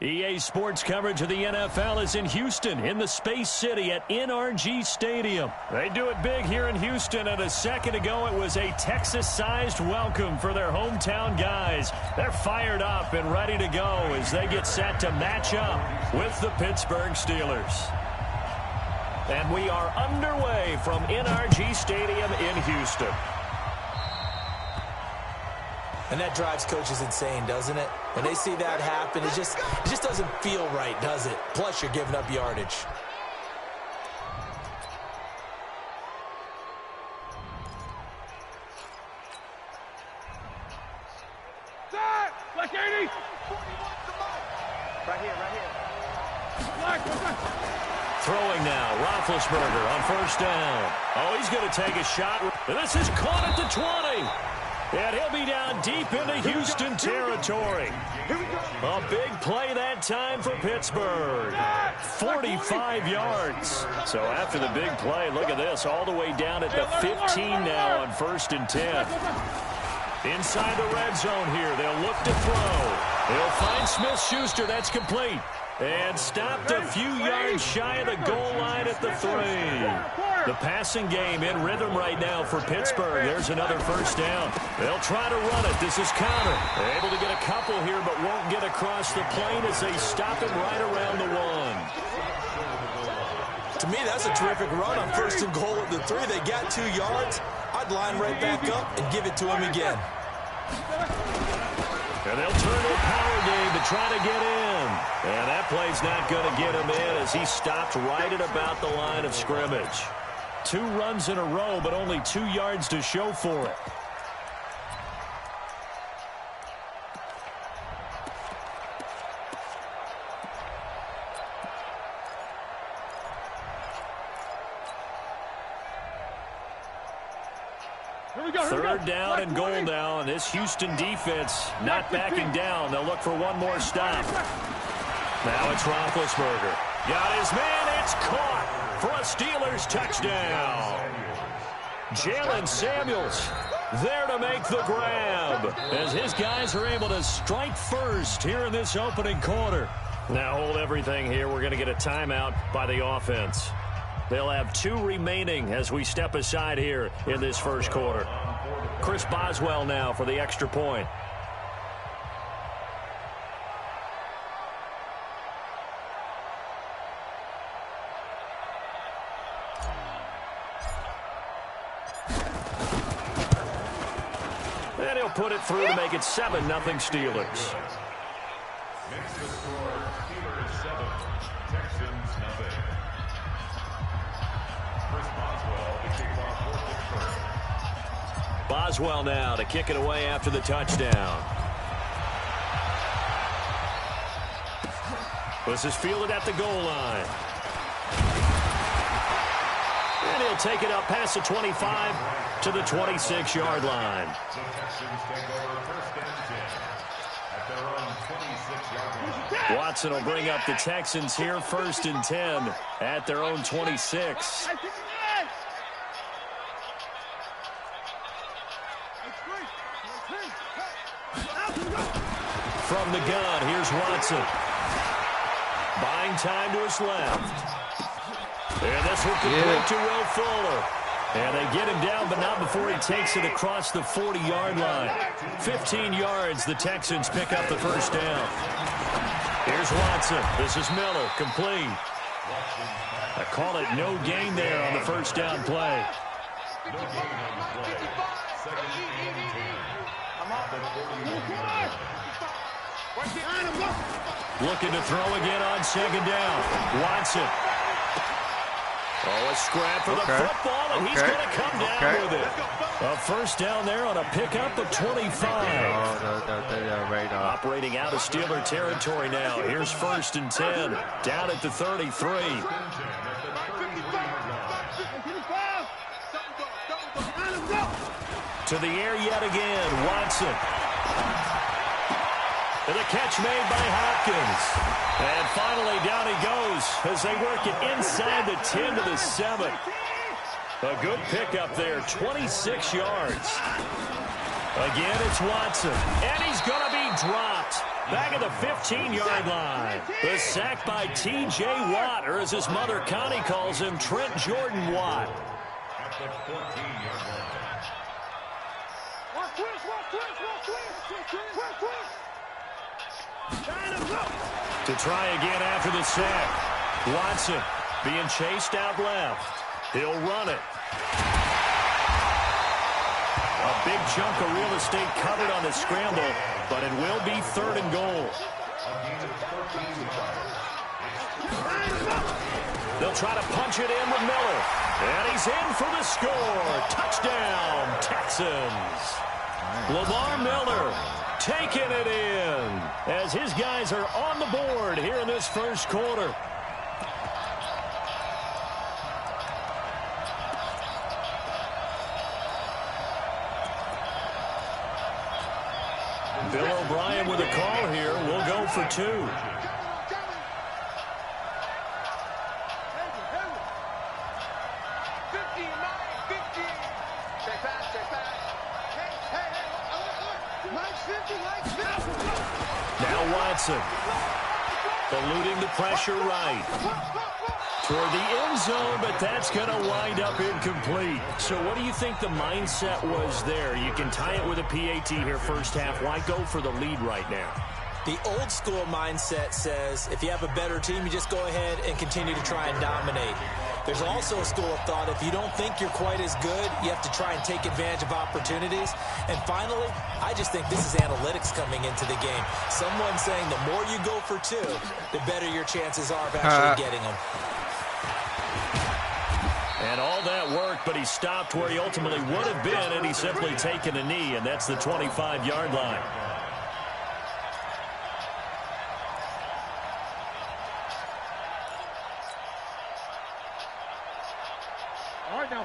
EA Sports coverage of the NFL is in Houston, in the Space City at NRG Stadium. They do it big here in Houston, and a second ago it was a Texas-sized welcome for their hometown guys. They're fired up and ready to go as they get set to match up with the Pittsburgh Steelers. And we are underway from NRG Stadium in Houston. And that drives coaches insane, doesn't it? When they see that happen, it just doesn't feel right, does it? Plus, you're giving up yardage. Black 80! Right here. Throwing now, Roethlisberger on first down. Oh, he's going to take a shot. This is caught at the 20. And he'll be down deep into Houston territory. A big play that time for Pittsburgh. 45 yards. So after the big play, look at this, all the way down at the 15 now on first and 10. Inside the red zone here, they'll look to throw. They'll find Smith-Schuster, that's complete. And stopped a few yards shy of the goal line at the 3. The passing game in rhythm right now for Pittsburgh. There's another first down. They'll try to run it. This is Connor. They're able to get a couple here, but won't get across the plane as they stop him right around the 1. To me, that's a terrific run on first and goal at the 3. They got 2 yards. I'd line right back up and give it to him again. And they'll turn to a power game to try to get in. And that play's not going to get him in as he stopped right at about the line of scrimmage. 2 runs in a row, but only 2 yards to show for it. Third down and goal now, and this Houston defense not backing down. They'll look for one more stop. Now it's Roethlisberger. Got his man. It's caught for a Steelers touchdown. Jalen Samuels there to make the grab as his guys are able to strike first here in this opening quarter. Now hold everything here. We're going to get a timeout by the offense. They'll have 2 remaining as we step aside here in this first quarter. Chris Boswell now for the extra point. And he'll put it through to make it 7-0 Steelers. Makes the score Steelers 7, Texans nothing. Chris Boswell to kick off for Pittsburgh. Boswell now to kick it away after the touchdown. This is fielded at the goal line. And he'll take it up past the 25 to the 26-yard line. The Texans take over first and 10 at their own 26-yard line. Watson will bring up the Texans here first and 10 at their own 26. From the gun, here's Watson. Buying time to his left. And this will complete to Will Fuller. And they get him down, but not before he takes it across the 40-yard line. 15 yards, the Texans pick up the first down. Here's Watson. This is Miller, complete. I call it no gain there on the first down play. No gain on the play. Second and 10. Looking to throw again on second down. Watson. Oh, a scrap for the football, and he's going to come down with it. A first down there on a pickup of 25. Operating out of Steeler territory now. Here's first and 10. Down at the 33. To the air yet again, Watson. And the catch made by Hopkins. And finally down he goes as they work it inside the 10 to the 7. A good pickup there, 26 yards. Again, it's Watson. And he's going to be dropped. Back at the 15-yard line. The sack by T.J. Watt, or as his mother Connie calls him, Trent Jordan Watt. At the 14-yard line. To try again after the sack. Watson being chased out left. He'll run it. A big chunk of real estate covered on the scramble, but it will be 3rd and goal. They'll try to punch it in with Miller. And he's in for the score. Touchdown, Texans. Lamar Miller taking it in as his guys are on the board here in this first quarter. Bill O'Brien with a call here. We'll go for 2. Now Watson eluding the pressure right toward the end zone, but that's going to wind up incomplete. So what do you think the mindset was there? You can tie it with a PAT here first half. Why go for the lead right now? The old school mindset says if you have a better team, you just go ahead and continue to try and dominate. There's also a school of thought, if you don't think you're quite as good, you have to try and take advantage of opportunities. And finally, I just think this is analytics coming into the game. Someone saying the more you go for 2, the better your chances are of actually getting them. And all that work, but he stopped where he ultimately would have been, and he's simply taken a knee, and that's the 25-yard line.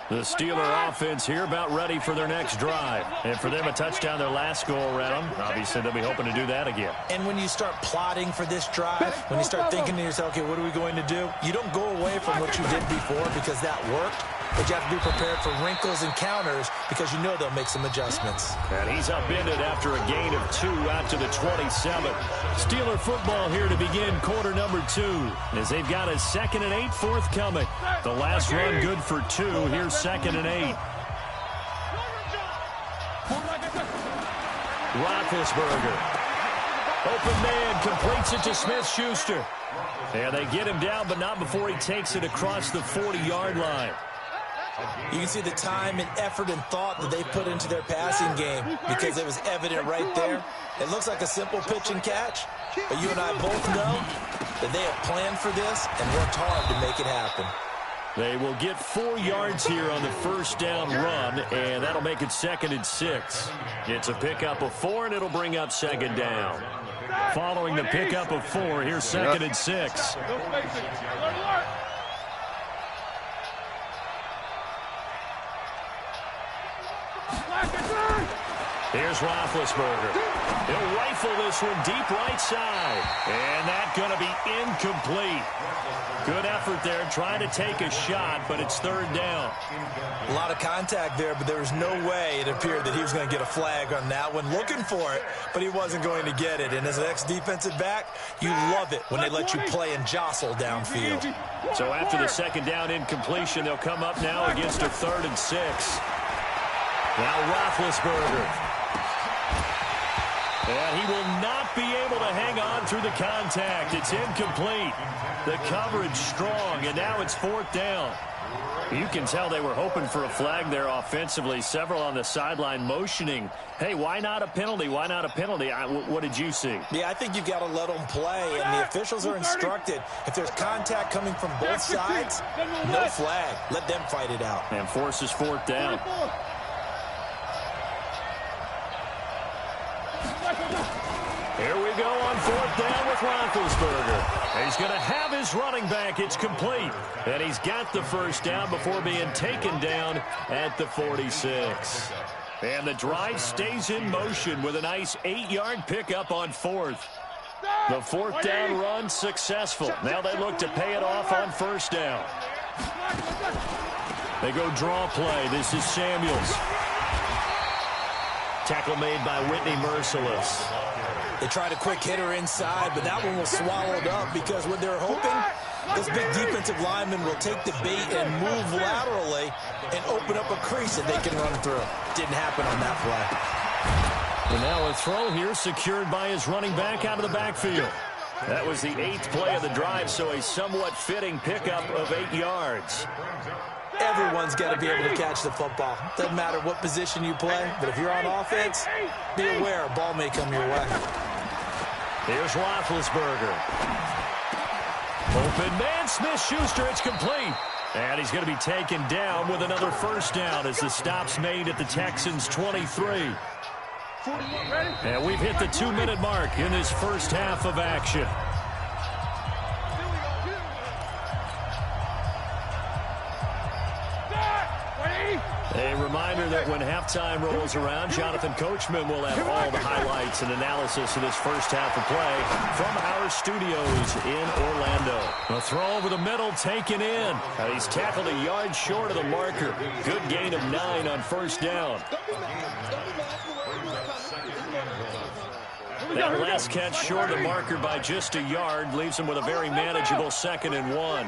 The Steeler offense here about ready for their next drive. And for them, a touchdown their last go-around. Obviously, they'll be hoping to do that again. And when you start plotting for this drive, when you start thinking to yourself, okay, what are we going to do? You don't go away from what you did before because that worked. But you have to be prepared for wrinkles and counters because you know they'll make some adjustments. And he's upended after a gain of 2 out to the 27. Steeler football here to begin quarter number 2 as they've got a 2nd and 8 forthcoming. The last run good for 2. Here's 2nd and 8. Roethlisberger. Open man completes it to Smith-Schuster. And they get him down, but not before he takes it across the 40-yard line. You can see the time and effort and thought that they put into their passing game because it was evident right there. It looks like a simple pitch and catch, but you and I both know that they have planned for this and worked hard to make it happen. They will get 4 yards here on the first down run, and that'll make it 2nd and 6. It's a pickup of 4, and it'll bring up 2nd down. Following the pickup of 4, here's 2nd and 6. Here's Roethlisberger. He'll rifle this one deep right side. And that's going to be incomplete. Good effort there trying to take a shot, but it's 3rd down. A lot of contact there, but there was no way it appeared that he was going to get a flag on that one. Looking for it, but he wasn't going to get it. And as an ex-defensive back, you love it when they let you play and jostle downfield. So after the 2nd down incompletion, they'll come up now against a 3rd and 6. Now Roethlisberger. And he will not be able to hang on through the contact. It's incomplete. The coverage strong, and now it's 4th down. You can tell they were hoping for a flag there offensively. Several on the sideline motioning, hey, why not a penalty? Why not a penalty? What did you see? Yeah, I think you've got to let them play, and the officials are instructed. If there's contact coming from both sides, no flag. Let them fight it out. And forces 4th down. Here we go on 4th down with Roethlisberger. He's going to have his running back. It's complete. And he's got the first down before being taken down at the 46. And the drive stays in motion with a nice 8-yard pickup on 4th. The 4th down run successful. Now they look to pay it off on 1st down. They go draw play. This is Samuels. Tackle made by Whitney Merciless. They tried a quick hitter inside, but that one was swallowed up because what they're hoping, those big defensive linemen will take the bait and move laterally and open up a crease that they can run through. Didn't happen on that play. And now a throw here secured by his running back out of the backfield. That was the 8th play of the drive, so a somewhat fitting pickup of 8 yards. Everyone's got to be able to catch the football. Doesn't matter what position you play, but if you're on offense, be aware a ball may come your way. Here's Roethlisberger. Open man, Smith-Schuster, it's complete. And he's going to be taken down with another first down as the stop's made at the Texans' 23. And we've hit the 2-minute mark in this first half of action. A reminder that when halftime rolls around, Jonathan Coachman will have all the highlights and analysis of this first half of play from our studios in Orlando. A throw over the middle taken in. He's tackled a yard short of the marker. Good gain of 9 on first down. That last catch short of the marker by just a yard leaves him with a very manageable 2nd and 1.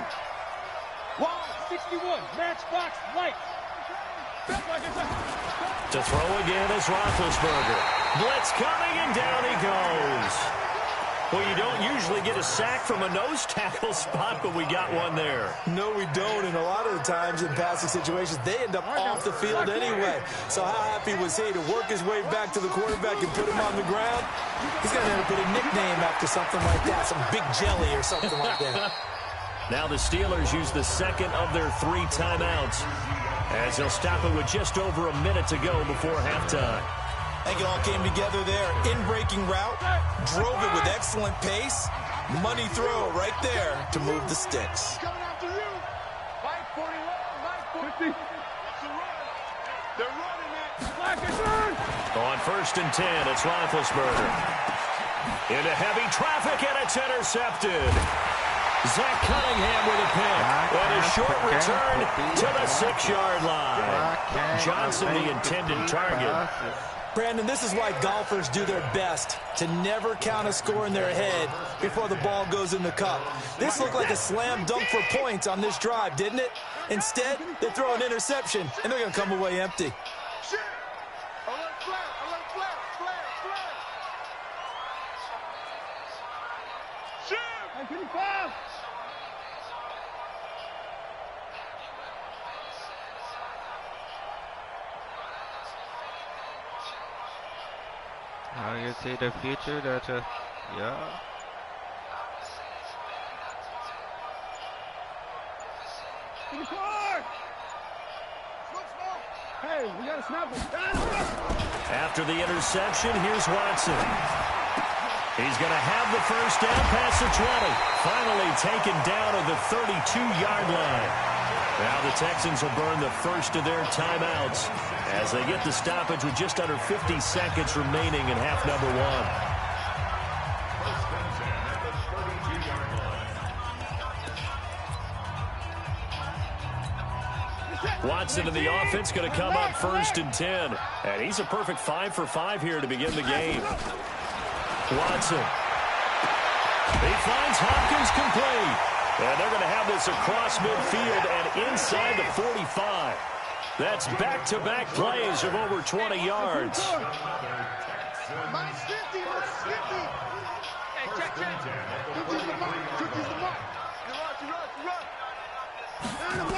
61, matchbox, white. To throw again is Roethlisberger. Blitz coming, and down he goes. Well, you don't usually get a sack from a nose tackle spot, but we got one there. No, we don't, and a lot of the times in passing situations, they end up off the field anyway. So how happy was he to work his way back to the quarterback and put him on the ground? He's going to end up with a nickname after something like that, some Big Jelly or something like that. Now the Steelers use the 2nd of their 3 timeouts, as they'll stop it with just over a minute to go before halftime. I think it all came together there. In-breaking route, drove it with excellent pace. Money throw right there to move the sticks. Coming after you. Mike 41, Mike 50. They're running that. Black and turn. On 1st and 10, it's Roethlisberger. Into heavy traffic, and it's intercepted. Zach Cunningham with a pick. And a short return to the 6-yard line. Johnson, the intended target. Brandon, this is why golfers do their best to never count a score in their head before the ball goes in the cup. This looked like a slam dunk for points on this drive, didn't it? Instead, they throw an interception, and they're going to come away empty. Now you see the future that, yeah. Hey, we got to snap it. After the interception, here's Watson. He's going to have the first down past the 20. Finally taken down at the 32-yard line. Now the Texans will burn the first of their timeouts as they get the stoppage with just under 50 seconds remaining in half number 1. Watson to the offense, going to come up 1st and 10. And he's a perfect 5 for 5 here to begin the game. Watson. He finds Hopkins complete. And they're going to have this across midfield and inside the 45. That's back-to-back plays of over 20 yards.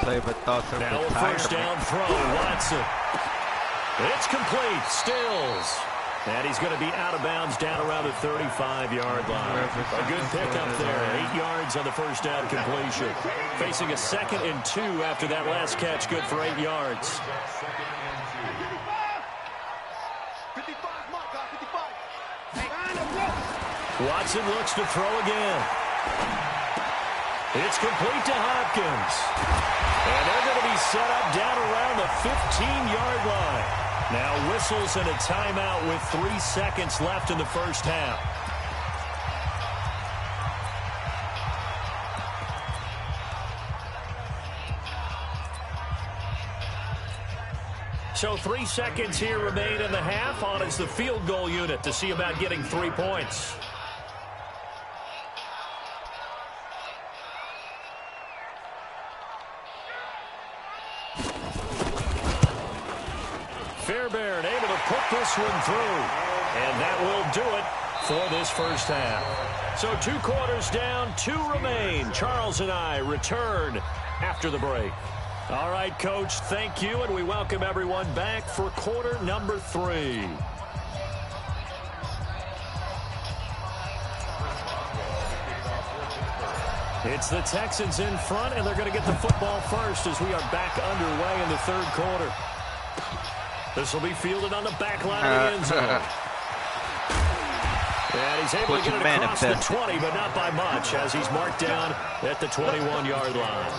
Now a first down throw, Watson. It's complete, Stills. And he's going to be out of bounds down around the 35-yard line. A good pickup there. 8 yards on the first down completion. Facing a 2nd and 2 after that last catch. Good for 8 yards. Watson looks to throw again. It's complete to Hopkins. And they're going to be set up down around the 15-yard line. Now whistles and a timeout with 3 seconds left in the first half. So 3 seconds here remain in the half. On is the field goal unit to see about getting 3 points. Fairbairn able to put this one through. And that will do it for this first half. So 2 quarters down, 2 remain. Charles and I return after the break. All right, Coach, thank you, and we welcome everyone back for quarter number 3. It's the Texans in front, and they're going to get the football first as we are back underway in the 3rd quarter. This will be fielded on the back line of the end zone. And he's able to get it across the 20, but not by much, as he's marked down at the 21-yard line.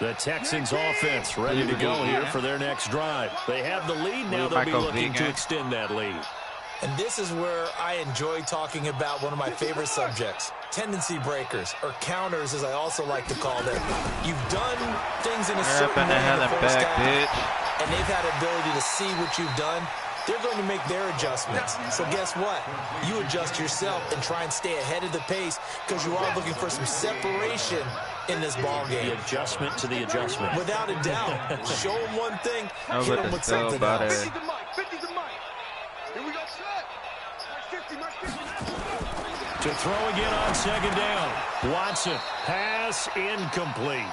The Texans offense ready to go here for their next drive. They have the lead now. They'll be looking to extend that lead. And this is where I enjoy talking about one of my favorite subjects, tendency breakers, or counters, as I also like to call them. You've done things in a certain way in the first half, and they've had the ability to see what you've done. They're going to make their adjustments. So guess what? You adjust yourself and try and stay ahead of the pace because you are looking for some separation in this ball game. The adjustment to the adjustment. Without a doubt. Show them one thing, hit them with something else. To throw again on 2nd down. Watson, pass incomplete.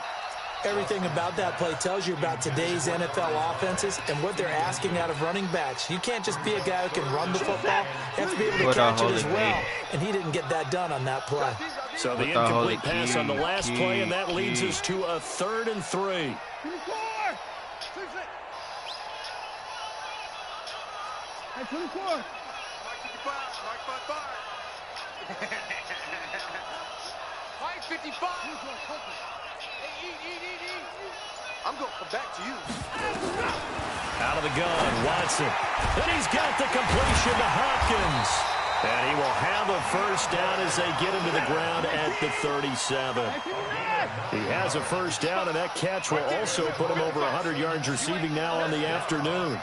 Everything about that play tells you about today's NFL offenses and what they're asking out of running backs. You can't just be a guy who can run the football. You have to be able to catch it as well. And he didn't get that done on that play. So the incomplete pass on the last play, and that leads us to a 3rd and 3. I'm going to come back to you. Out of the gun, Watson. And he's got the completion to Hopkins. And he will have a first down as they get him to the ground at the 37. He has a first down, and that catch will also put him over 100 yards receiving now on the afternoon.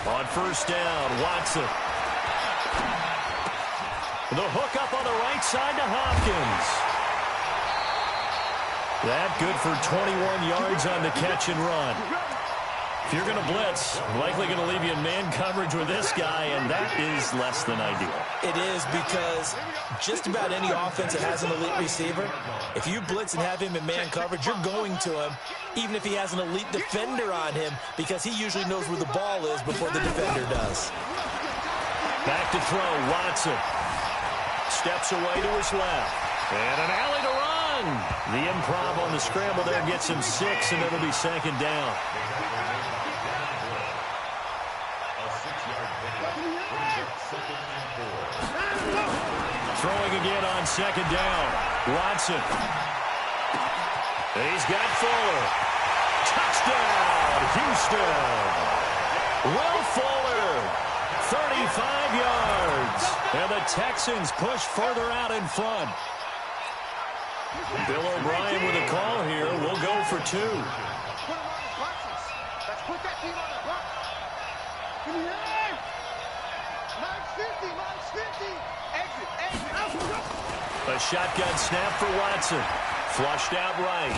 On first down, Watson. The hook up on the right side to Hopkins. That good for 21 yards on the catch and run. If you're going to blitz, likely going to leave you in man coverage with this guy, and that is less than ideal. It is, because just about any offense that has an elite receiver, if you blitz and have him in man coverage, you're going to him, even if he has an elite defender on him, because he usually knows where the ball is before the defender does. Back to throw, Watson. Steps away to his left. And an alley to run. The improv on the scramble there gets him 6, and it'll be 2nd down. Throwing again on 2nd down. Watson. He's got Fuller. Touchdown, Houston. Will Fuller. 35 yards. And the Texans push further out in front. Bill O'Brien with a call here. We'll go for 2. Let's put that team on the block. Minus 50. Exit. A shotgun snap for Watson. Flushed out right.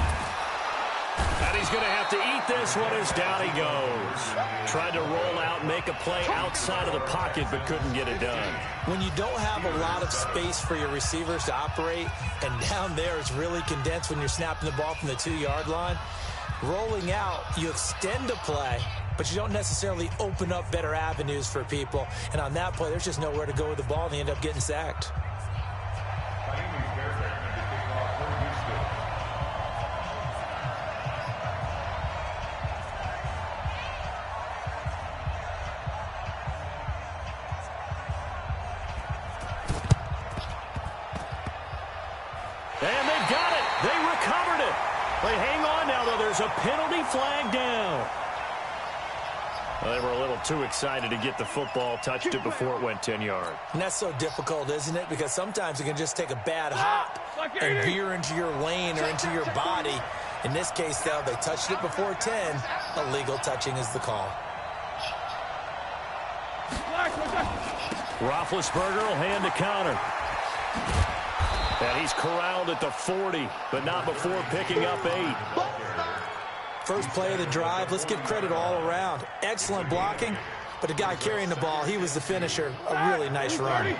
And he's going to have to eat this one as down he goes. Tried to roll out, make a play outside of the pocket, but couldn't get it done. When you don't have a lot of space for your receivers to operate, and down there it's really condensed when you're snapping the ball from the 2-yard line, rolling out, you extend a play, but you don't necessarily open up better avenues for people. And on that play, there's just nowhere to go with the ball, and they end up getting sacked. And they got it. They recovered it. They hang on now, though. There's a penalty flag down. Well, they were a little too excited to get the football, touched it before it went 10 yards. And that's so difficult, isn't it? Because sometimes you can just take a bad hop and veer into your lane or into your body. In this case, though, they touched it before 10. Illegal touching is the call. Roethlisberger will hand the counter. And he's corralled at the 40, but not before picking up 8. First play of the drive, let's give credit all around. Excellent blocking, but the guy carrying the ball, he was the finisher. A really nice run.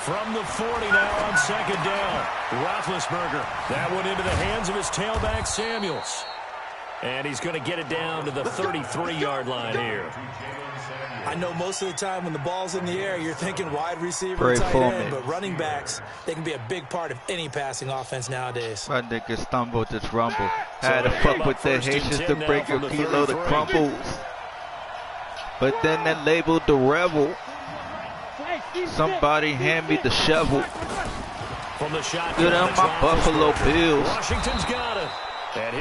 From the 40 now on second down. Roethlisberger. That one into the hands of his tailback, Samuels. And he's going to get it down to the 33-yard line here. I know most of the time when the ball's in the air, you're thinking wide receiver, tight end, but running backs, they can be a big part of any passing offense nowadays. My nigga stumbled, just rumble. Had to fuck with the Haitians to break your kilo to crumbles. But then they labeled the rebel. Somebody hand me the shovel. From the shot, good on my Buffalo Bills. Washington's got it.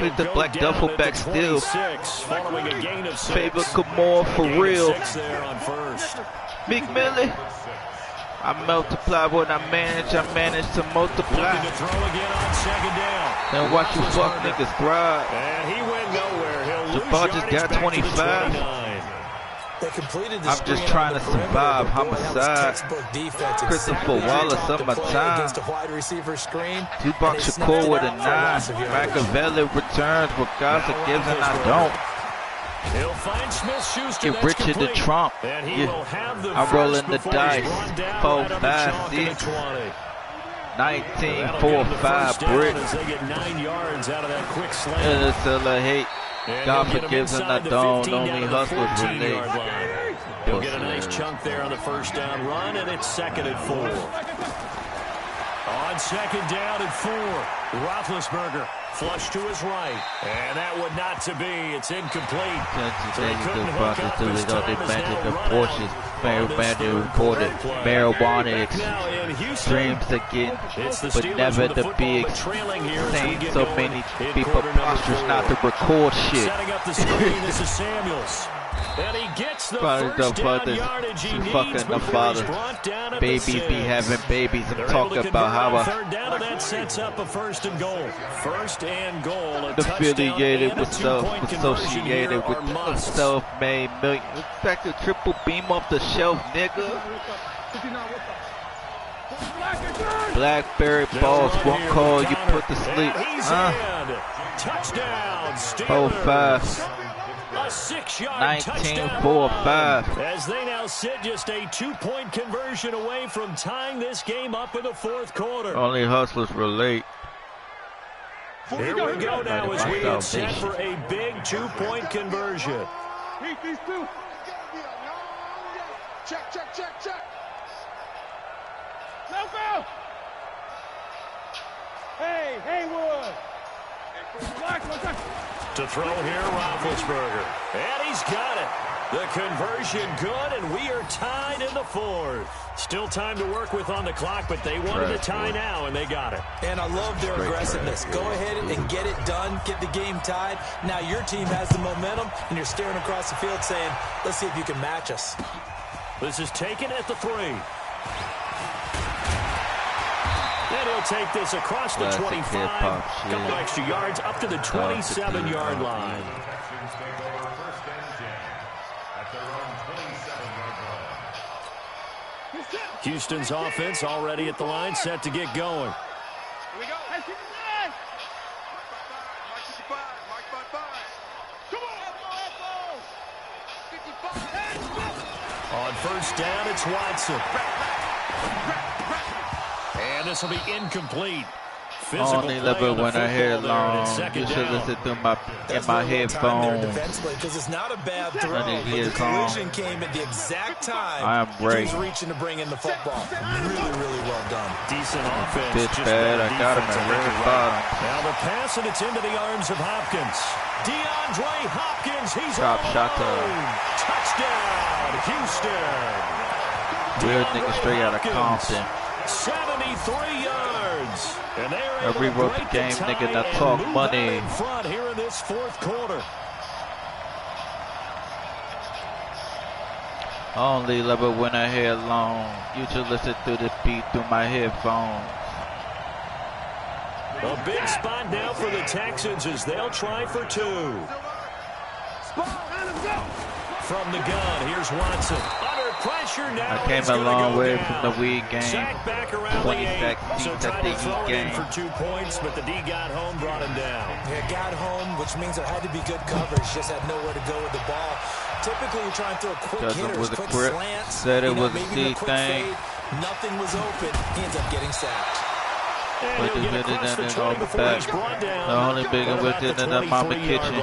With the black duffel back still. Following a gain of 6. Favor Kamore for real. There on first. Big Millie. I multiply what I manage to multiply. Looking to throw again on second down. Then watch you fuck niggas thrive. And he went nowhere. He'll lose Jabbar just got 25. They completed the I'm just trying to survive. Homicide. Christopher Wallace of my time. Tupac Shakur with a 9. Machiavelli returns with Gaza gives and I don't. He'll find Smith-Schuster. Get Richard the Trump. I'm rolling the dice. 4, 5, 6. 19, 4, 5 bricks. They get 9 yards out of that quick slant. It's a hate. God forgives and I don't. Only hustlers relate. He'll get a nice chunk there on the first down run, and it's 2nd and 4. On 2nd down and 4, Roethlisberger flush to his right, and that would not to be. It's incomplete. So they couldn't hook up. His time is now Marijuana reported. Marijuana dreams again, but never the big saying so many people postures not to record shit. Setting up the screen, this is Samuels. And he gets the first down yardage he needs before he's brought down at the 6. Babies be having babies. I'm talking about how I third down, and that sets up a 1st and goal. 1st and goal. Affiliated with associated with self-made million. Back to triple beam off the shelf, nigga. Blackberry balls won't call you put to sleep. Touchdown. 4-5. A 6-yard 19-4-5. as they now sit just a 2-point conversion away from tying this game up in the 4th quarter. Only hustlers relate. Here we go now as we get set for a big 2-point conversion. These two. Check. No go. Hey, Haywood. To throw here, Roethlisberger. And he's got it. The conversion good, and we are tied in the 4th. Still time to work with on the clock, but they wanted a tie now, and they got it. And I love their aggressiveness. Go ahead and get it done, get the game tied. Now your team has the momentum, and you're staring across the field saying, let's see if you can match us. This is taken at the 3. And he'll take this across the 25. A couple extra yards up to the 27-yard line. Houston's offense already at the line, set to get going. Here we go. On first down, it's Watson. And this will be incomplete. Only love it when I hear it long. You should listen to my headphones. Because it's not a bad throw, but the collision came at the exact time I am great. he was reaching to bring in the football. Really well done. Decent offense. Bitch bad, I got him at red bottom. Now the pass, and it's into the arms of Hopkins. DeAndre Hopkins, he's Drop shot to touchdown, Houston. weird nigga straight out of Compton. 73 yards. And they're I rewrote the game, nigga. Now talk money. In front here in this fourth quarter. Only love it when I hear alone. You should listen to the beat through my headphones. A big spot now for the Texans as they'll try for 2. From the gun, here's Watson. Under pressure now. I came a long way from the weed game. Sack back around 20 the 8. sacks, So deep trying to at the throw it in game. for 2 points, but the D got home, brought him down. Yeah, got home, which means there had to be good coverage. Just had nowhere to go with the ball. Typically, you're trying to throw quick hitters, quick slants. Said it was a C thing. Nothing was open. He ends up getting sacked. But he hit it in and on the back. The only bigger with it in the mama kitchen.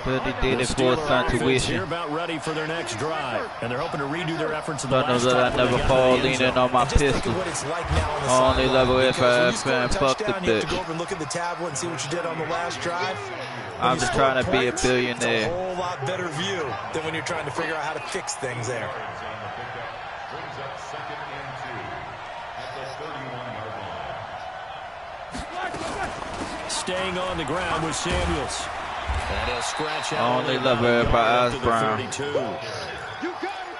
But he did it for his son tuition. About ready for their next drive, and they're hoping to redo their efforts in the Don't know that I never fall leaning on my pistol. Only level if I fan fuck the bitch. Go over and look at the tablet and see what you did on the last drive. I'm just trying to be a billionaire. It's a whole lot better view than when you're trying to figure out how to fix things there. Brings up 2nd and 2 at the 31-yard line. Staying on the ground with Samuels. And he'll scratch out. Only level if I Osborne.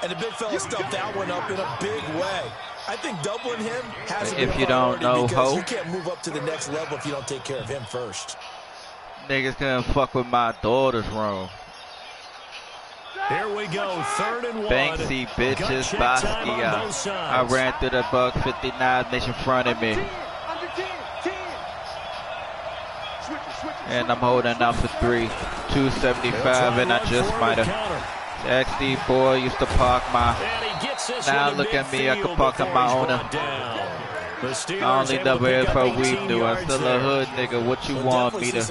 And the big fella stuffed that one up in a big way. I think doubling him has to be if you don't know, because you can't move up to the next level if you don't take care of him first. Niggas gonna fuck with my daughter's room. Here we go, 3rd and 1. Banksy, bitches, Basquiat. I ran through the buck 59 inch in front of me. And I'm holding out for 3. 275, and I just might have. XD boy used to park my. Now look at me, I can park on my owner. I only never ever weed knew. I still a hood nigga. What you want me to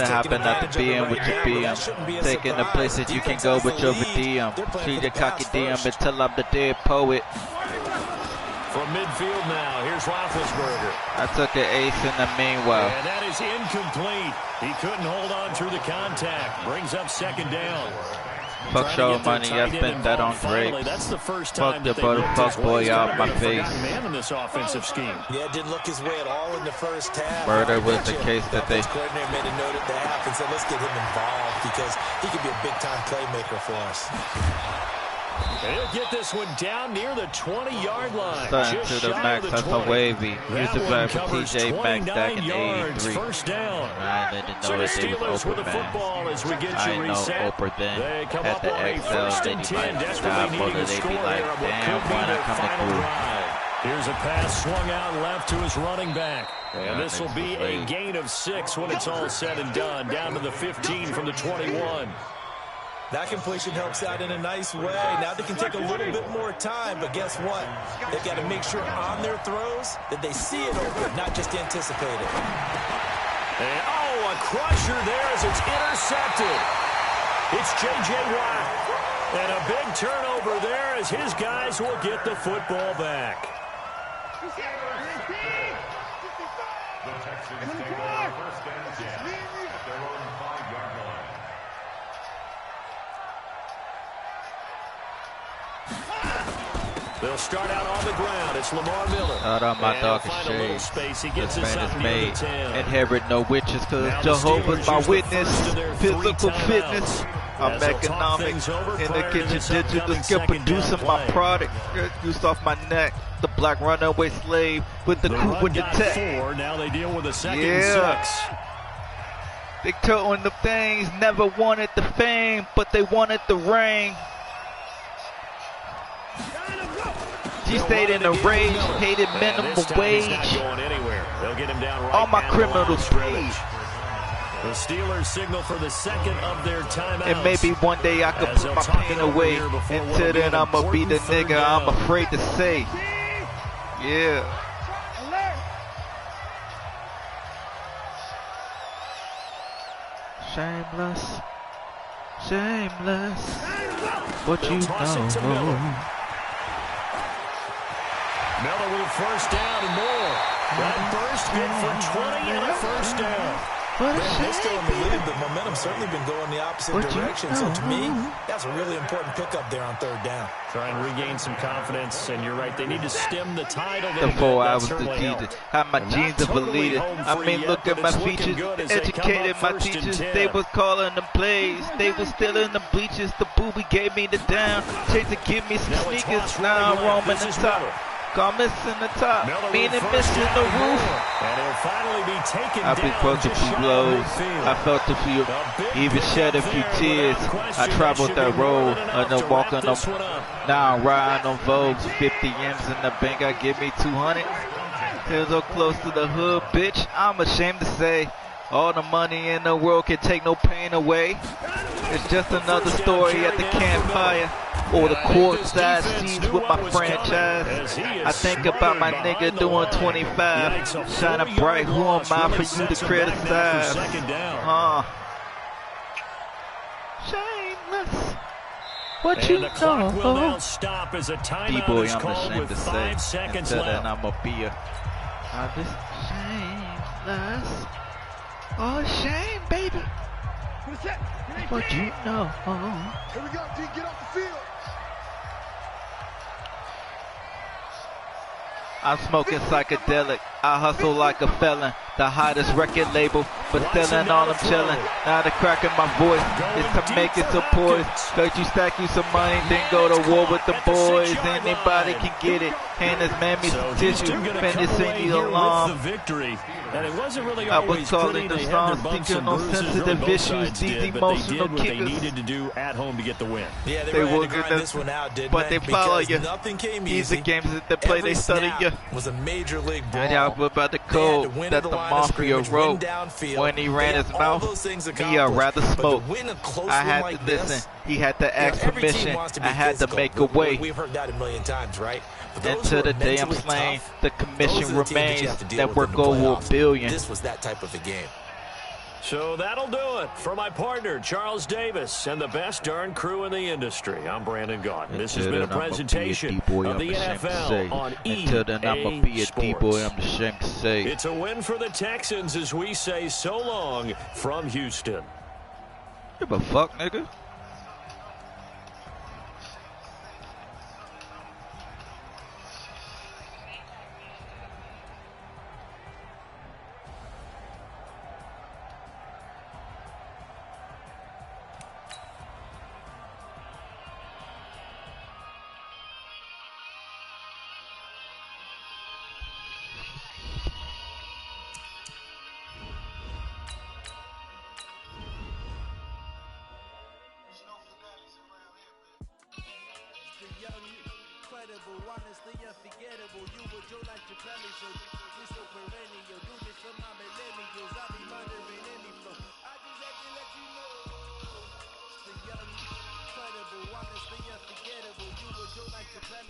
happen not to be in with your BM? Taking the places you can go with your DM. Treat your cocky DM until I'm the dead poet. From midfield now, here's Roethlisberger. I took an ace in the meanwhile. And that is incomplete. He couldn't hold on through the contact. Brings up 2nd down. Fuck show money, I spent that on grapes. That's the first time fuck the fuck boy out my face. Man in this offensive scheme. Yeah, it didn't look his way at all in the first half. Murder was the case that they. Coordinator made a note at the half and said, let's get him involved because he could be a big-time playmaker for us. And he'll get this one down near the 20-yard line. Starting to the max, that's a wavy. Used to drive for TJ Maxx back in 83. First down. I didn't know that they was Oprah, man. I know Oprah then had the XL, they be like, stop, brother, they be like, damn, why not coming through? Here's a pass swung out left to his running back. And this will be a gain of 6 when it's all said and done. Down to the 15 from the 21. That completion helps out in a nice way. Now they can take a little bit more time, but guess what? They've got to make sure on their throws that they see it open, not just anticipate it. And, a crusher there as it's intercepted. It's J.J. Watt. And a big turnover there as his guys will get the football back. The Texans take over 1st and 10 at their own 5-yard line. They'll start out on the ground. It's Lamar Miller. Out on my dog is space. He gets this us man up is near made. the 10. Inherit no witches, cause Jehovah's my witness. Physical fitness. I'm economic. In the kitchen, digital skill producing my product. Goose off my neck. The black runaway slave with the coupe with the tech. Now they deal with a 2nd and 6. They toting the things, never wanted the fame, but they wanted the ring. She stayed in a rage, hated minimum wage. All my criminals paid. The Steelers signal for the 2nd of their timeouts. And maybe one day I could put my pain away. Until then I'ma be the nigga I'm afraid to say. Yeah. Shameless. Shameless. What you know. Miller with a 1st down and more. That burst good for 20 and a 1st down. They're still in the lead, but momentum's certainly been going the opposite direction. So to me, that's a really important pickup there on third down. Try and regain some confidence, and you're right, they need to stem the tide a little bit. Before I was the teacher, how my jeans are bleeding. I mean, look at my features, educated my teachers. They was calling them plays. They was still in the bleachers. The booby gave me the down. Chase to give me some sneakers. Now I'm roaming the top. Got missing the top, meaning missing the roof. And he'll finally be taken I've been close to a few blows. I felt a few, even shed a few tears. I traveled that road, and then walking up. Now I'm riding on Vogues, 50 M's in the bank. I give me 200. Feel so close to the hood, bitch. I'm ashamed to say, all the money in the world can take no pain away. It's just another story at the campfire. Or the courtside seats with my franchise. I think about my nigga doing 25. Shining bright, who am I for you to criticize? Shameless. What you know? D-boy, I'm ashamed to say. Until then, I'm a beer. I'm just shameless. Oh, shame, baby. What you know? Here we go, D, get off the field. I'm smoking psychedelic. I hustle like a felon. The hottest record label, but still in all I'm chillin'. Now the crack in my voice is to make it so poised. Cause you stack you some money, then go to war with the boys. Anybody can get it. Hand this man me some tissue. Man, this ain't the alarm. I was calling the songs, thinking on sensitive issues. These emotional kickers. Needed to do at home to get the win. Yeah, they were grind this one out, didn't but they follow you. These are games that they play, they study you. Was a major league brawl. And y'all about the code that the Mafia wrote when he ran his mouth. He rather smoke. I had to listen. He had to ask permission. I had to make a way. We've heard that a million times, right? Until the day I'm slain, the commission remains. That work over $1 billion. This was that type of a game. So that'll do it for my partner, Charles Davis, and the best darn crew in the industry. I'm Brandon Gaudin. This has been a presentation of the NFL on EA Until then, I'ma be a D-boy, I'm ashamed to say. It's a win for the Texans as we say so long from Houston. Give a fuck, nigga.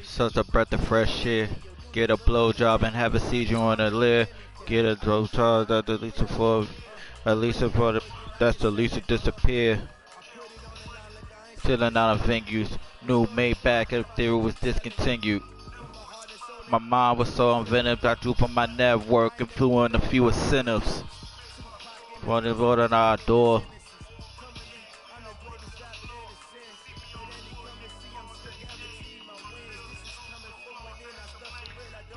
Such a breath of fresh air. Get a blowjob and have a seizure on a lid. Get a blowjob that's the least for that's the least to disappear. Filling out of venues. New Maybach if there was discontinued. My mind was so envenomed I drew from my network and flew on a few incentives. For the Lord on our door.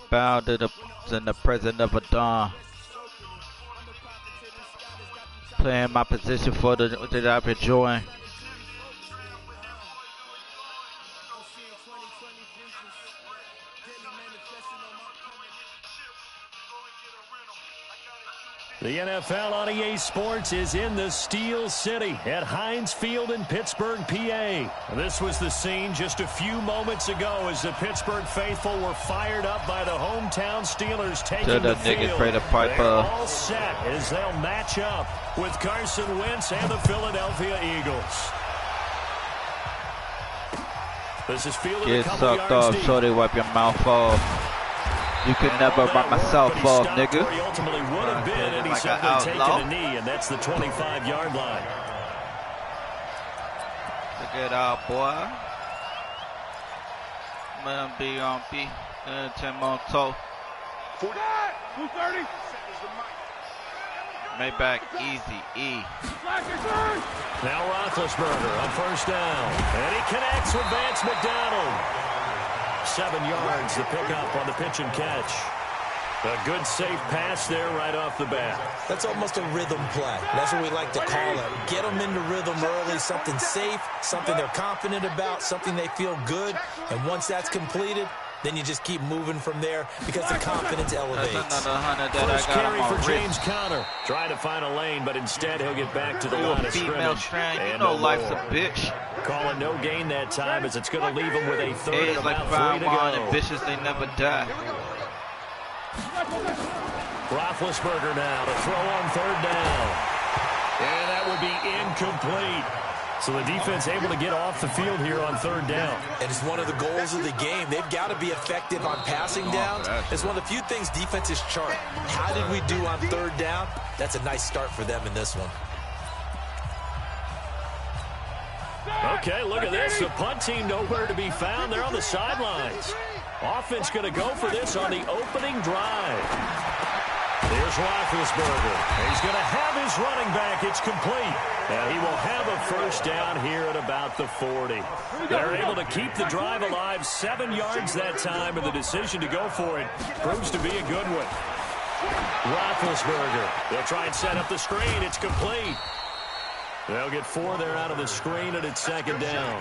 Bound in the presence of a dawn. Playing my position for that I've been enjoying. The NFL on EA Sports is in the Steel City at Heinz Field in Pittsburgh, PA. This was the scene just a few moments ago as the Pittsburgh faithful were fired up by the hometown Steelers taking the field. They're all set as they'll match up with Carson Wentz and the Philadelphia Eagles. This is fielded Get sucked off, so they wipe your mouth off. You could never run myself off, nigga. He ultimately would have been, and he's simply taking a knee, and that's the 25-yard line. Look it out, boy. Man, be on B. 10 more toe. 230. Maybach, easy, E. Now Roethlisberger on first down. And he connects with Vance McDonald. 7 yards, the pickup on the pitch and catch. A good, safe pass there right off the bat. That's almost a rhythm play. That's what we like to call it. Get them into rhythm early, something safe, something they're confident about, something they feel good. And once that's completed, then you just keep moving from there because the confidence elevates. That's another 100 that First I got carry on for my James wrist. Conner. Trying to find a lane, but instead he'll get back to the line of Female scrimmage. strand, you And know no life's more. a bitch. Calling no gain that time as it's going to leave him with a third and It's like about 3 to 5-1 go. and bitches, they never die. Roethlisberger now to throw on third down. And that would be incomplete. So the defense able to get off the field here on third down. And it's one of the goals of the game. They've got to be effective on passing downs. It's one of the few things defenses chart. How did we do on third down? That's a nice start for them in this one. Okay, look at this. The punt team nowhere to be found. They're on the sidelines. Offense going to go for this on the opening drive. Here's Roethlisberger. He's going to have his running back. It's complete. And he will have a first down here at about the 40. They're able to keep the drive alive. 7 yards that time, and the decision to go for it proves to be a good one. Roethlisberger. They'll try and set up the screen. It's complete. They'll get 4 there out of the screen, and it's second down.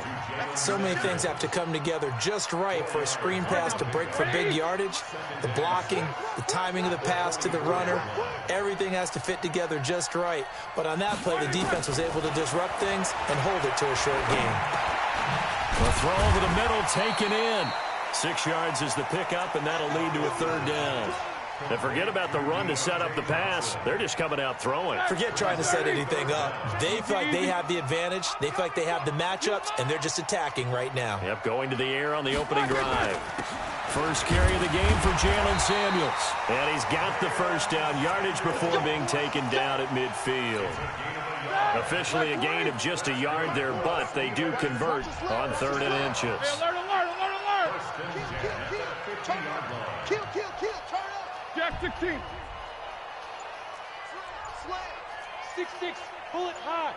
So many things have to come together just right for a screen pass to break for big yardage. The blocking, the timing of the pass to the runner, everything has to fit together just right. But on that play, the defense was able to disrupt things and hold it to a short gain. The throw over the middle taken in. 6 yards is the pickup, and that'll lead to a third down. And forget about the run to set up the pass. They're just coming out throwing. Forget trying to set anything up. They feel like they have the advantage. They feel like they have the matchups, and they're just attacking right now. Yep, going to the air on the opening drive. First carry of the game for Jalen Samuels. And he's got the first down yardage before being taken down at midfield. Officially a gain of just a yard there, but they do convert on 3rd and inches. Kill, turn up. Jack 16. 6-6, pull it high.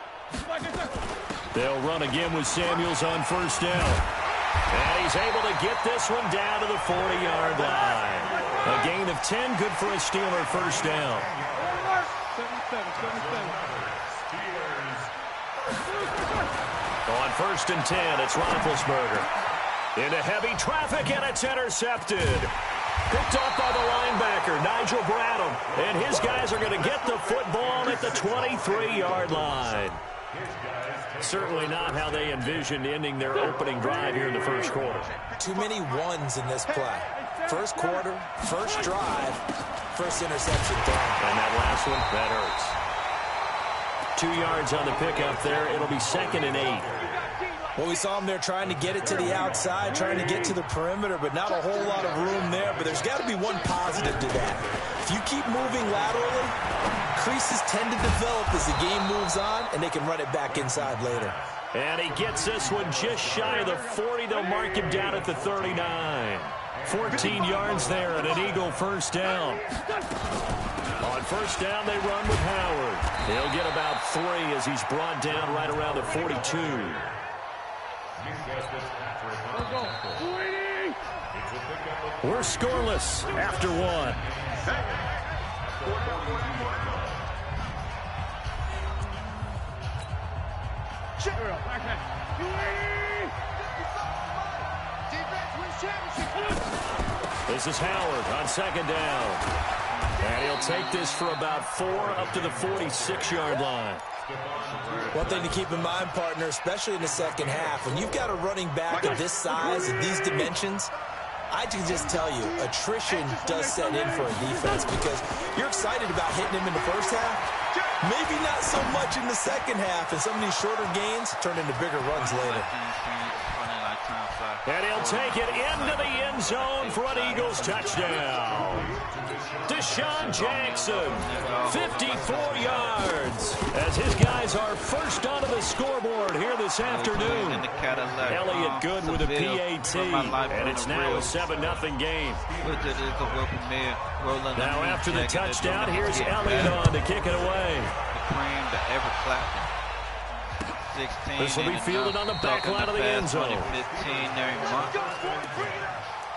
They'll run again with Samuels on first down. And he's able to get this one down to the 40-yard line. A gain of 10, good for a Steeler first down. 7-7. On 1st and 10, it's Roethlisberger. Into heavy traffic, and it's intercepted. Picked off by the linebacker, Nigel Bradham. And his guys are going to get the football at the 23-yard line. Certainly not how they envisioned ending their opening drive here in the first quarter. Too many ones in this play. First quarter, first drive, first interception thrown. And that last one, that hurts. 2 yards on the pickup there. It'll be 2nd and 8. Well, we saw him there trying to get it to the outside, trying to get to the perimeter, but not a whole lot of room there. But there's got to be one positive to that. If you keep moving laterally, creases tend to develop as the game moves on, and they can run it back inside later. And he gets this one just shy of the 40. They'll mark him down at the 39. 14 yards there and an Eagle first down. On first down, they run with Howard. He'll get about 3 as he's brought down right around the 42. We're scoreless after 1. This is Howard on 2nd down. And he'll take this for about 4 up to the 46-yard line. One thing to keep in mind, partner, especially in the second half, when you've got a running back of this size and these dimensions, I can just tell you, attrition does set in for a defense because you're excited about hitting him in the first half. Maybe not so much in the second half, and some of these shorter gains turn into bigger runs later. And he'll take it into the end zone for an Eagles touchdown. Deshaun Jackson, 54 yards, as his guys are first onto the scoreboard here this afternoon. Elliott Good with a PAT, and it's now a 7-0 game. Now after the touchdown, here's Elliott on to kick it away. This will be fielded on the back line of the end zone.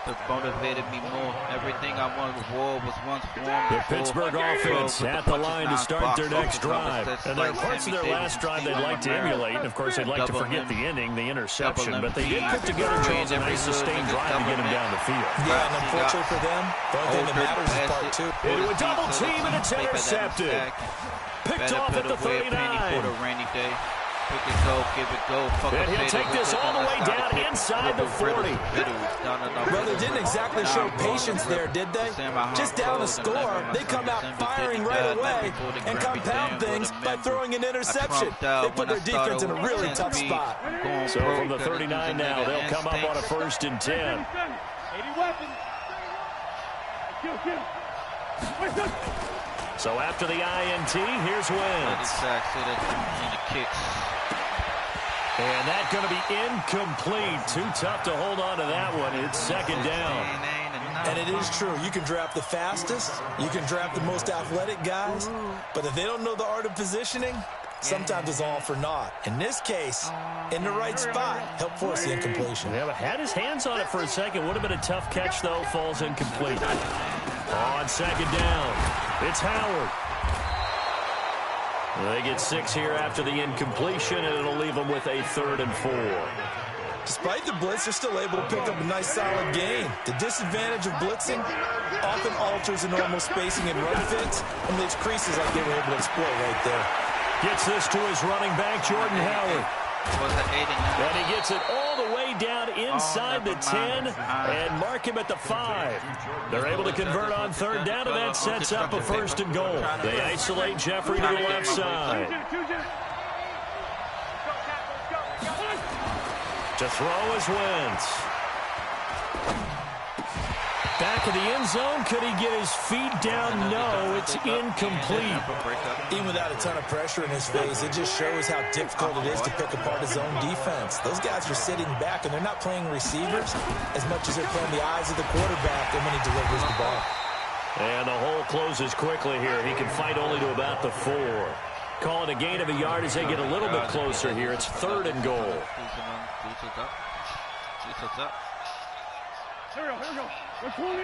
It motivated me more. Everything I wanted was once formed. The Pittsburgh offense at the line to start their next drive. And there are parts of their last drive they'd like to emulate. And, of course, they'd like to forget the ending, the interception. But they did put together, Jones, a nice sustained drive to get him down the field. Yeah, and unfortunately for them, the only thing that matters is part two. Into a double team, and it's intercepted. Picked off at the 39. Give it go. And he'll take this all the way down inside the 40. Well, they didn't exactly show patience there, did they? Just down a score, they come out firing right away and compound things by throwing an interception. They put their defense in a really tough spot. So from the 39 now, they'll come up on a 1st and 10. So after the INT, here's Wentz. And that's going to be incomplete. Too tough to hold on to that one. It's 2nd down. And it is true. You can draft the fastest. You can draft the most athletic guys. But if they don't know the art of positioning, sometimes it's all for naught. In this case, in the right spot, help force the incompletion. Yeah, but had his hands on it for a second. Would have been a tough catch, though. Falls incomplete. On 2nd down, it's Howard. They get 6 here after the incompletion, and it'll leave them with a 3rd and 4. Despite the blitz, they're still able to pick up a nice, solid gain. The disadvantage of blitzing often alters the normal spacing and run fits and leaves creases like they were able to exploit right there. Gets this to his running back, Jordan Howard. And he gets it all the way down inside the 10 and mark him at the 5. They're able to convert on 3rd down, and that sets up a 1st and goal. They isolate Jeffrey to the left side. To throw is Wentz. Back of the end zone. Could he get his feet down? No, it's incomplete. Even without a ton of pressure in his face, it just shows how difficult it is to pick apart his own defense. Those guys are sitting back, and they're not playing receivers as much as they're playing the eyes of the quarterback and when he delivers the ball. And the hole closes quickly here. He can fight only to about the 4. Call it a gain of a yard as they get a little bit closer here. It's 3rd and goal. Here we go. 120.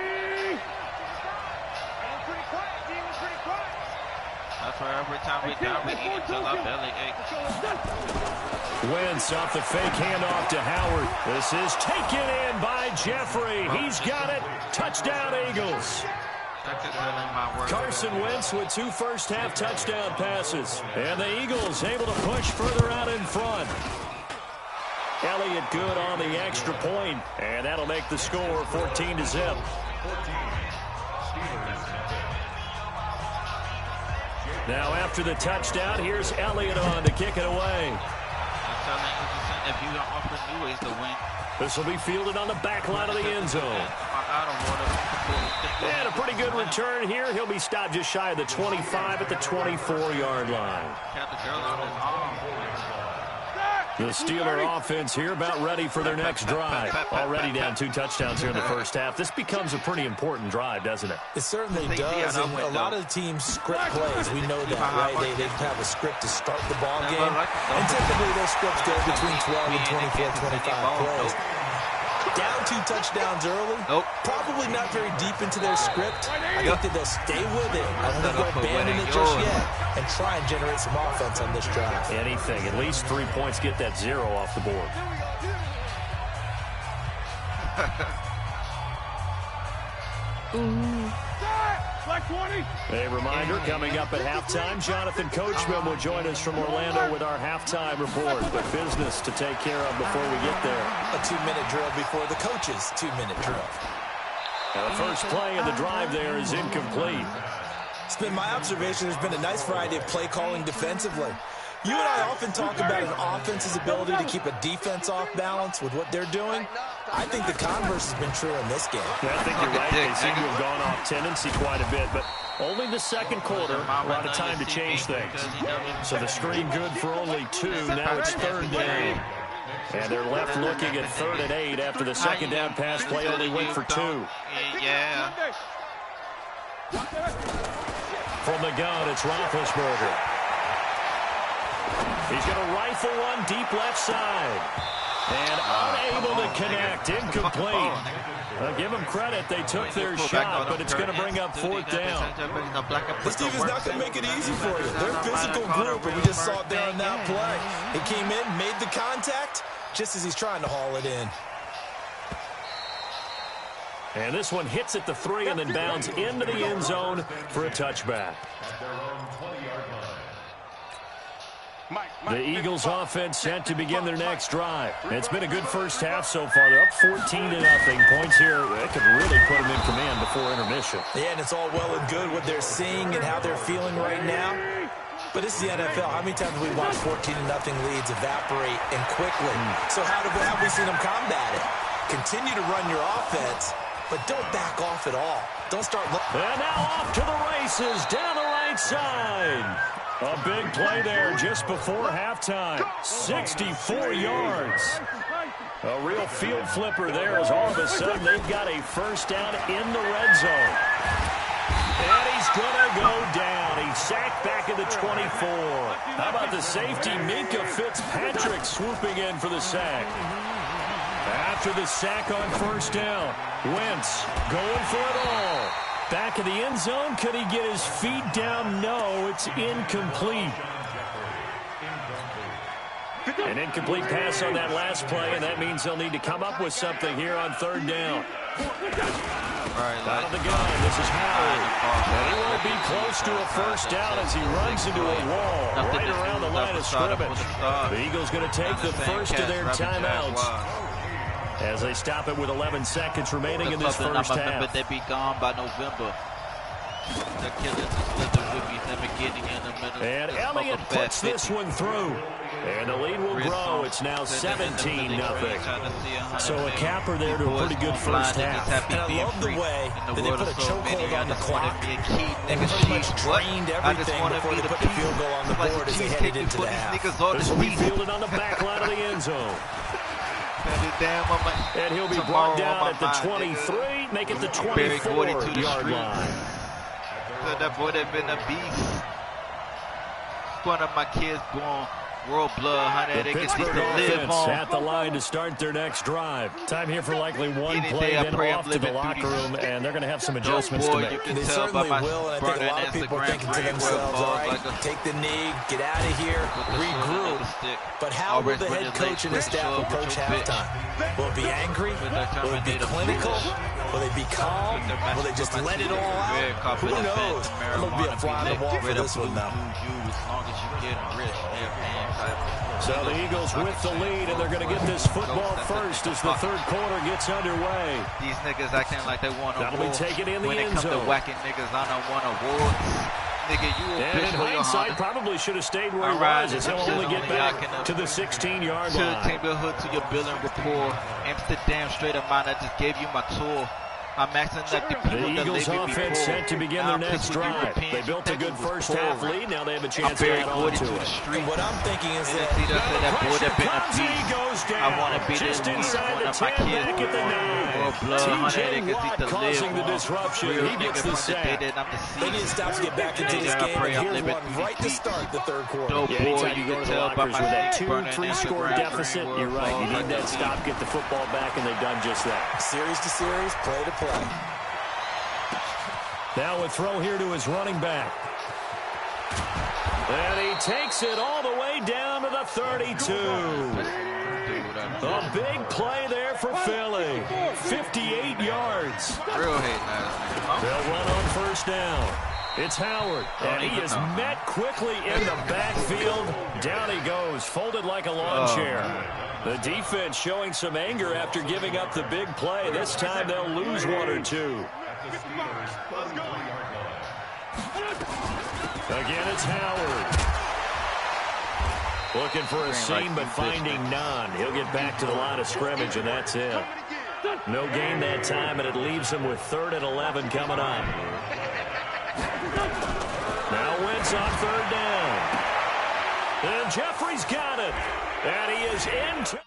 Pretty quiet, team. Pretty quiet. That's why every time we down, we eat until our belly aches. Wentz off the fake handoff to Howard. This is taken in by Jeffrey. He's got it. Touchdown, Eagles. Carson Wentz with 2 first-half touchdown passes. And the Eagles able to push further out in front. Elliott Good on the extra point, and that'll make the score 14-0. Now after the touchdown, here's Elliott on to kick it away. If you don't offer new ways to win. This will be fielded on the back line of the end zone. And a pretty good return here. He'll be stopped just shy of the 25 at the 24-yard line. The Steeler offense here about ready for their next drive. Already down 2 touchdowns here in the first half. This becomes a pretty important drive, doesn't it? It certainly does, and a lot of the teams script plays. We know that, right? They have a script to start the ball game, and typically those scripts go between 12 and 24, 25 plays. Down 2 touchdowns early, probably not very deep into their script. I think that they'll stay with it. I don't think they'll abandon it just yet and try and generate some offense on this drive. Anything. At least 3 points, get that 0 off the board. A reminder, coming up at halftime, Jonathan Coachman will join us from Orlando with our halftime report. But business to take care of before we get there. A 2-minute drill before the coach's 2-minute drill. And the first play of the drive there is incomplete. It's been my observation there's been a nice variety of play calling defensively. You and I often talk about an offense's ability to keep a defense off balance with what they're doing. I think the converse has been true in this game. Yeah, I think you're right. They seem to have gone off tendency quite a bit, but only the second quarter, a lot of time to change things. So the screen good for only 2. Now it's 3rd down. And they're left looking at 3rd and 8 after the second down pass play only went for 2. Yeah. From the gun, it's Roethlisberger. He's going to rifle one deep left side. And unable to connect, incomplete. Give them credit, they took their shot, but it's going to bring up 4th down. This team is not going to make it easy for you. They're a physical group, and we just saw it there on that play. He came in, made the contact, just as he's trying to haul it in. And this one hits at the 3 and then bounds into the end zone for a touchback. The Eagles offense set to begin their next drive. It's been a good first half so far. They're up 14-0. Points here, that could really put them in command before intermission. Yeah, and it's all well and good what they're seeing and how they're feeling right now. But this is the NFL. How many times have we watched 14-0 leads evaporate and quickly? So how have we seen them combat it? Continue to run your offense, but don't back off at all. Don't start looking. And now off to the races down the right side. A big play there just before halftime. 64 yards. A real field flipper there as all of a sudden they've got a first down in the red zone. And he's going to go down. He's sacked back at the 24. How about the safety, Minka Fitzpatrick, swooping in for the sack. After the sack on first down, Wentz going for it all. Back in the end zone, could he get his feet down? No, it's incomplete. An incomplete pass on that last play, and that means they'll need to come up with something here on 3rd down. Out of the gun, this is Howard. And he won't be close to a first down as he runs into a wall right around the line of scrimmage. The Eagles going to take the first of their timeouts as they stop it with 11 seconds remaining in this first half. But they be gone by November. The killers is living with me. Them getting in the middle. And Elliott puts this one through. And the lead will grow. It's now 17-0. So a capper there to a pretty good first half. And I love the way that they put a chokehold on the clock and pretty much drained everything before they put the field goal on the board as they headed into the half. This will be fielded on the back line of the end zone. And he'll be brought down at the 23, make it the 24-yard line. That boy that been a beast. One of my kids born world blood, honey. The Pittsburgh offense at the line to start their next drive. Time here for likely one play, then off to the locker room, and they're going to have some adjustments to make. They certainly will, and I think a lot of people are thinking to themselves, all right, take the knee, get out of here, regroup. But how will the head coach and his staff approach halftime? Will it be angry? Will it be clinical? Will they be calm? Will they just let it all out? Who knows? I'm going to be a fly on the wall for this one now. So the Eagles with the lead, and they're going to get this football first as the 3rd quarter gets underway. These niggas acting like they want awards. That'll be taken in the end zone. When it comes to whacking niggas, I don't want awards. Nigga, you a and bitch in hindsight, probably should have stayed where he was, as he'll only get back to the 16-yard line. Take the hood to your billing report. Amsterdam straight of mine, I just gave you my tour. I'm maxing up the people. The Eagles offense set to begin their next drive. They built a good first half lead. Now they have a chance to add on to it. And what I'm thinking is that pressure comes and he goes down. Just inside the 10, back at the 9. T.J. Watt causing the disruption. He gets the sack. They need to stop to get back into this game. And here's one right to start the 3rd quarter. Yeah, anytime you go to the lockers with that 2-3 score deficit, you're right. You need that stop, get the football back, and they've done just that. Series to series, play to play. Now a throw here to his running back. And he takes it all the way down to the 32. A big play there for Philly. 58 yards. Real hate, man. They'll run on first down. It's Howard, and he is met quickly in the backfield. Down he goes, folded like a lawn chair. The defense showing some anger after giving up the big play. This time they'll lose 1 or 2. Again, it's Howard. Looking for a seam, but finding none. He'll get back to the line of scrimmage, and that's it. No gain that time, and it leaves him with 3rd and 11 coming up. Now Wentz on 3rd down. And Jeffrey's got it. And he is in.